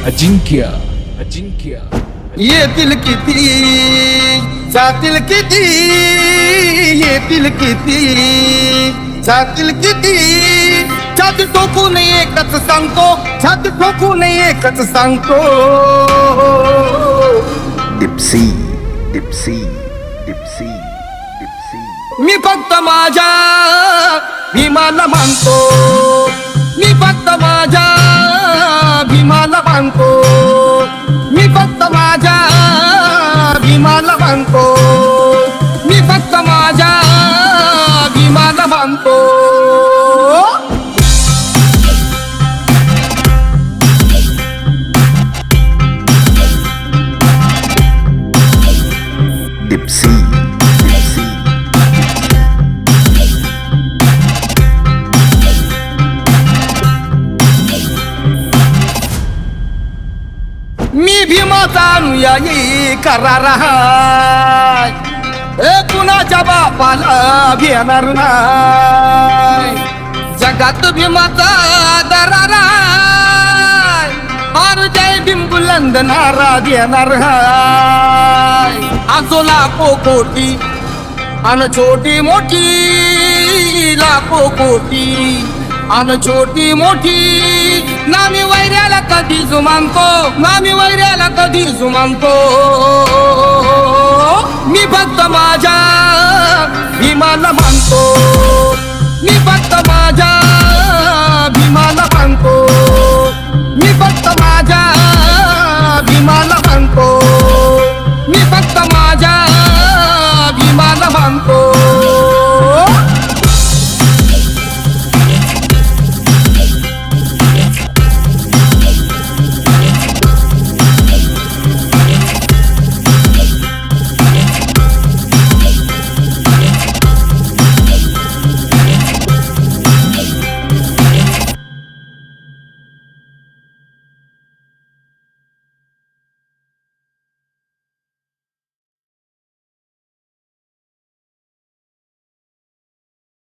अजिंक्य अजिंक्य येतील किती जातील किती, येतील किती जातील किती, छाती ठोकून एकच सांगतो, छाती ठोकून एकच सांगतो. डिप्सी डिप्सी डिप्सी डिप्सी. मी फक्त माझ्या भीमाला मानतो, मी फक्त माझ्या भीमाला मानतो, मी फक्त माझ्या भीमाला मानतो, मी फक्त माझ्या भीमाला मानतो. डिप्सी डिप्सी. मी भीमाचा अनुयायी करार हाय, कुणाच्या बापाला घेणार नाही. जगात भीमाचा दरार हाय, और जय भीम बुलंद नारा देणार हाय. असो लाखो कोटी अन छोटी मोठी, लाखो कोटी अन छोटी मोठी, नामी वैऱ्याला कधी जुमानतो, नामी वैऱ्याला कधी जुमानतो. मी फक्त माझ्या भीमाला मानतो, मी फक्त